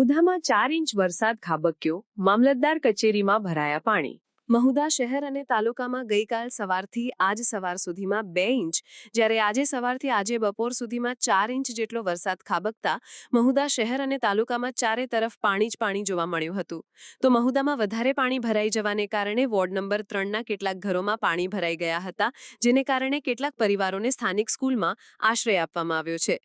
મહુધામાં 4 inch વરસાદ ખાબક્યો, મામલતદાર કચેરીમાં ભરાયા પાણી। મહુધા શહેર અને તાલુકામાં ગઈકાલ સવારથી આજ સવાર સુધીમાં 2 ઇંચ, જ્યારે આજે સવારથી આજે બપોર સુધીમાં 4 ઇંચ જેટલો વરસાદ ખાબકતા મહુધા શહેર અને તાલુકામાં ચારે તરફ પાણી જ પાણી જોવા મળ્યું હતું। તો મહુધામાં વધારે પાણી ભરાઈ જવાને કારણે વોર્ડ નંબર 3ના કેટલાક ઘરોમાં પાણી ભરાઈ ગયા હતા, જેને કારણે કેટલાક પરિવારોને સ્થાનિક સ્કૂલમાં આશ્રય આપવામાં આવ્યો છે।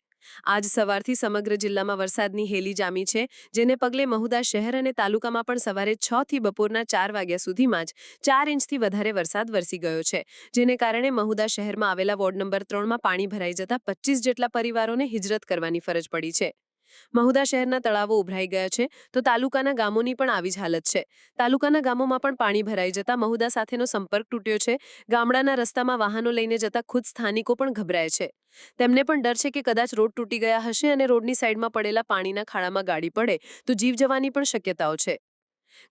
આજ સવારથી સમગ્ર જિલ્લામાં વરસાદની હેલી જામી છે, જેને પગલે મહુધા શહેર અને તાલુકામાં પણ સવારે 6 થી બપોરના 4 વાગ્યા સુધીમાં જ 4 ઇંચથી વધારે વરસાદ વરસી ગયો છે, જેને કારણે મહુધા શહેરમાં આવેલા વોર્ડ નંબર 3માં પાણી ભરાઈ જતા 25 જેટલા પરિવારોને હિજરત કરવાની ફરજ પડી છે। મહુધા શહેરના તળાવો ઉભરાઈ ગયા છે, તો તાલુકાના ગામોની પણ આવી જ હાલત છે। તાલુકાના ગામોમાં પણ પાણી ભરાઈ જતા મહુધા સાથેનો સંપર્ક તૂટ્યો છે। ગામડાના રસ્તામાં વાહનો લઈને જતા ખુદ સ્થાનિકો પણ ગભરાય છે। તેમને પણ ડર છે કે કદાચ રોડ તૂટી ગયા હશે અને રોડની સાઈડમાં પડેલા પાણીના ખાડામાં ગાડી પડે તો જીવ જવાની પણ શક્યતાઓ છે।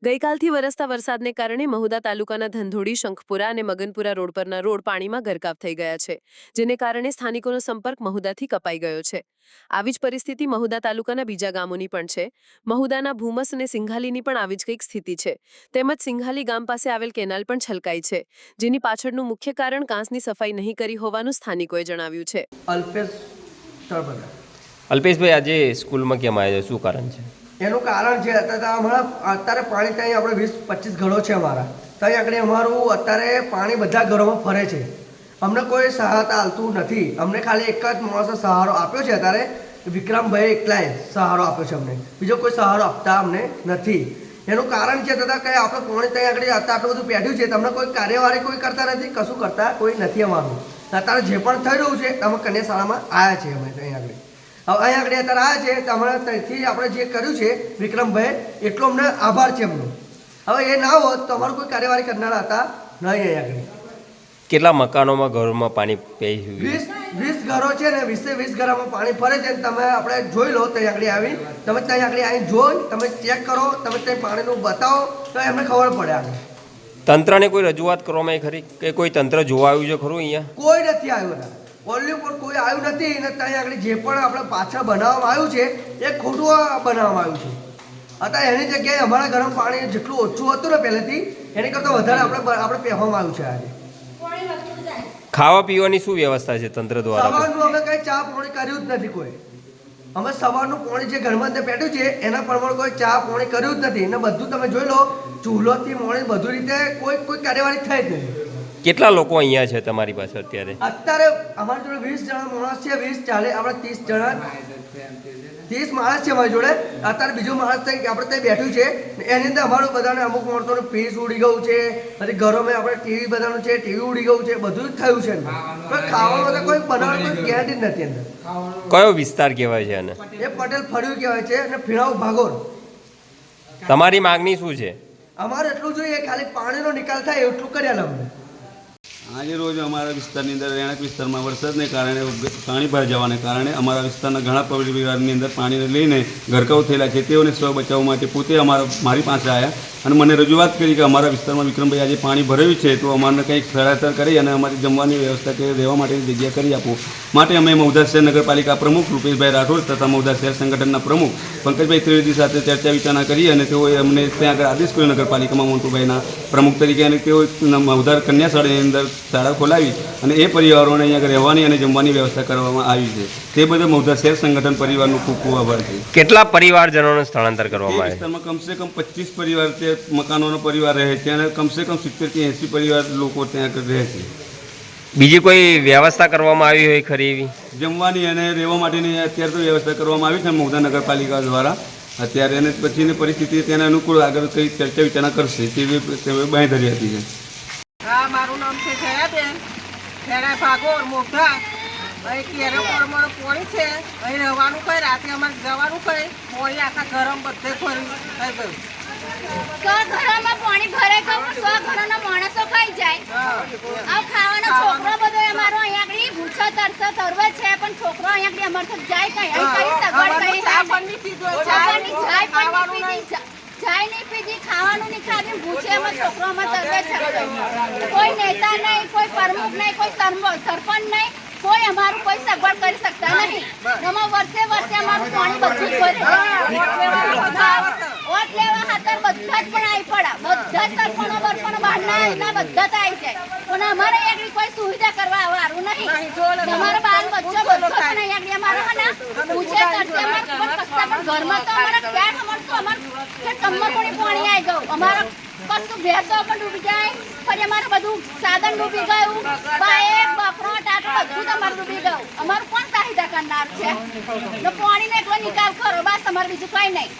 ગઈકાલથી વરસતા વરસાદને કારણે મહુધા તાલુકાના ધંધોડી, શંખપુરા અને મગનપુરા રોડ પરના રોડ પાણીમાં ગરકાવ થઈ ગયા છે, જેને કારણે સ્થાનિકોનો સંપર્ક મહુધાથી કપાઈ ગયો છે। આવી જ પરિસ્થિતિ મહુધા તાલુકાના બીજા ગામોની પણ છે। મહુધાના ભૂમસ અને સિંઘાલીની પણ આવી જ કંઈક સ્થિતિ છે। તેમજ સિંઘાલી ગામ પાસે આવેલ કેનાલ પણ છલકાઈ છે, જેની પાછળનું મુખ્ય કારણ કાંસની સફાઈ નહીં કરી હોવાનું સ્થાનિકોએ જણાવ્યું છે। અલ્પેશભાઈ, આજે સ્કૂલમાં કેમ આવ્યા, શું કારણ છે? એનું કારણ છે અત્યારે પાણી ત્યાં આપણે 20-25 ઘરો છે અમારા, ત્યાં આગળ અમારું અત્યારે પાણી બધા ઘરોમાં ફરે છે। અમને કોઈ સહાયતા હાલતું નથી। અમને ખાલી એક જ માણસે સહારો આપ્યો છે, અત્યારે વિક્રમભાઈ એકલાએ સહારો આપ્યો છે અમને, બીજો કોઈ સહારો આપતા અમને નથી। એનું કારણ છે દાદા કે આપણે પાણી ત્યાં આગળ આટલું બધું પેઢ્યું છે, તમને કોઈ કાર્યવાહી કોઈ કરતા નથી, કશું કરતા કોઈ નથી અમારું। અત્યારે જે પણ થઈ રહ્યું છે અમે કન્યા શાળામાં આવ્યા છીએ, અમે ત્યાં આગળ અહીંયા આગળ અત્યારે આવ્યા છે, તો હમણાં ત્યાંથી આપણે જે કર્યું છે વિક્રમભાઈ, એટલો અમને આભાર છે એમનો। હવે એ ના હોત તો અમારું કોઈ કાર્યવાહી કરનારા હતા નહીં। અહીંયા આગળ કેટલા મકાનોમાં ઘરોમાં પાણી પી 20 ઘરો છે ને, 20 ઘરોમાં પાણી ફરે છે। તમે આપણે જોઈ લો, ત્યાં આગળ આવી તમે ત્યાં આગળ આવીને જોઈ તમે ચેક કરો, તમે ત્યાં પાણીનું બતાવો તો એમને ખબર પડે। આગળ તંત્રને કોઈ રજૂઆત કરવામાં ખરી કે કોઈ તંત્ર જોવા આવ્યું છે ખરું? અહીંયા કોઈ નથી આવ્યું, ઓનલી પર કોઈ આવ્યું નથી। અને ત્યાં આગળ જે પણ આપણે પાછળ બનાવવામાં આવ્યું છે એ ખોટું બનાવવામાં આવ્યું છે। અત્યારે એની જગ્યાએ અમારા ઘરમાં પાણી જેટલું ઓછું હતું ને પહેલેથી, એની કરતાં વધારે આપણે પહેવામાં આવ્યું છે। આજે ખાવા પીવાની શું વ્યવસ્થા છે તંત્ર દ્વારા? સવારનું અમે કંઈ ચા પાણી કર્યું જ નથી કોઈ। અમે સવારનું પાણી જે ઘરમાં પેટ્યું છે એના પ્રમાણે કોઈ ચા પાણી કર્યું જ નથી। અને બધું તમે જોઈ લો, ચૂલોથી મોડી બધું રીતે કોઈ કાર્યવાહી થઈ જ નથી। કેટલા લોકો અહીંયા છે તમારી પાસે અત્યારે? અત્યારે અમારી જોડે 20 જણા માણસ છે, 20 ચાલે આપણે 30 જણા 30 માણસ છે અમારી જોડે। અત્યારે બીજો માણસ આપણે ત્યાં બેઠું છે, એની અંદર અમારું બધાને અમુક માણસોને ફ્રીજ ઉડી ગયું છે, પછી ઘરોમાં આપણે ટીવી બધાનું છે, ટીવી ઉડી ગયું છે, બધું જ થયું છે। કોઈ ખાવાનું તો કોઈ બનાવવાનું કોઈ ગેરંટી જ નથી અંદર। કયો વિસ્તાર કહેવાય છે આને? એ પટેલ ફળિયું કહેવાય છે અને ફીણાવ ભાગોર। તમારી માંગણી શું છે? અમારે એટલું જોઈએ, ખાલી પાણીનો નિકાલ થાય એટલું કરી આલે અમને। આજે રોજ અમારા વિસ્તારની અંદર રહેણાંક વિસ્તારમાં વરસાદને કારણે પાણી ભરાઈ જવાને કારણે અમારા વિસ્તારના ઘણા પરિવારની અંદર પાણીને લઈને ગરકાવ થયેલા છે। તેઓને સ્વ બચાવ માટે પોતે મારી પાસે આવ્યા અને મને રજૂઆત કરી કે અમારા વિસ્તારમાં વિક્રમભાઈ આજે પાણી ભરાયું છે, તો અમારને કંઈક સહાયતા કરી અને અમારી જમવાની વ્યવસ્થા કે રહેવા માટેની જગ્યા કરી આપો। માટે અમે મહુધા શહેર નગરપાલિકા પ્રમુખ રૂપેશભાઈ રાઠોડ તથા મહુધા શહેર સંગઠનના પ્રમુખ પંકજભાઈ ત્રિવેદી સાથે ચર્ચા વિચારણા કરી અને તેઓએ અમને ત્યાં આગળ આદેશ કર્યો નગરપાલિકામાં મોન્ટુભાઈના પ્રમુખ તરીકે, અને તેઓ મહુધા કન્યા શાળાની અંદર શાળા ખોલાવી અને એ પરિવારોને અહીંયા આગળ રહેવાની અને જમવાની વ્યવસ્થા કરવામાં આવી છે। તે બદલ મહુધા શહેર સંગઠન પરિવારનો ખૂબ ખૂબ આભાર છે। કેટલા પરિવારજનોને સ્થળાંતર કરવામાં આવે? વિસ્તારમાં કમસે કમ 25 પરિવાર તે મકાનોનો પરિવાર રહે છે અને કમસે કમ 70 થી 80 પરિવાર લોકો ત્યાં આગળ રહે છે। બીજી કોઈ વ્યવસ્થા કરવામાં આવી હોય ખરી એવી? જમવાની અને રહેવા માટેની અત્યારે તો વ્યવસ્થા કરવામાં આવી છે મહુધા નગરપાલિકા દ્વારા અત્યારે, અને પછીની પરિસ્થિતિ તેના અનુકૂળ આગળ કઈ ચર્ચા વિચારણા કરશે તેવી બાંયધરી હતી છે। હા, મારું નામ છે જયાબેન, ખેડા ભાગોર મોઢા। અહીં કેરો પરમાણુ પોણી છે, અહીં રહેવાનું કઈ, રાતે અમારે જવાનું કઈ, પોણી આખા ગરમ બધે ફરી થઈ ગયું। 100 ઘરોમાં પાણી ભરાઈ ગયું, 100 ઘરોના માણસો ખાઈ જાય। આ ખાવાનો છોકરો બધો અમારો અહીંયા આગળ ભૂખો તરસો તરવે છે, પણ છોકરો અહીંયા આગળ અમારે જાય કઈ સગવડ કઈ ચા પણ નહીં પીધો, જાય નહીં પીધી, ખાવાનું નહીં ખાધું, ભૂખે એમાં છોકરો અમારે તરવે છે। કોઈ નેતા નહીં, કોઈ પ્રમુખ નહીં, કોઈ સરપંચ નહીં, કોઈ અમારું કોઈ સગવડ કરી શકતા નહીં. અમારું વર્ષે અમારું પાણી બધું જ ભરે. વોટ લેવા ખાતર બધા જ પણ આવી પડે. બધા જ સરપણો બરપણો બહારના એના બધા જ આવી જાય. પણ અમારે આગળ કોઈ સુવિધા કરવા વાળું નહીં. અમારા બાલ બચ્ચો બધો પણ આગળ અમારે હે ને પૂછે કરશે અમારે પણ કસ્તા પણ ઘરમાં તો અમારે ક્યાં અમારું કે કમર પાણી આવી ગયું. અમારા કશું ભેંસો પણ ડૂબી જાય. ફરી અમારું બધું સાધન ડૂબી ગયું. બાઈક બકરો ટાટો બધું જ અમારું ડૂબી ગયું. અમારું કોણ સહાયતા કરનાર છે? તો પાણીનો એટલો નિકાલ કરો બસ, અમારે બીજું કઈ નહીં.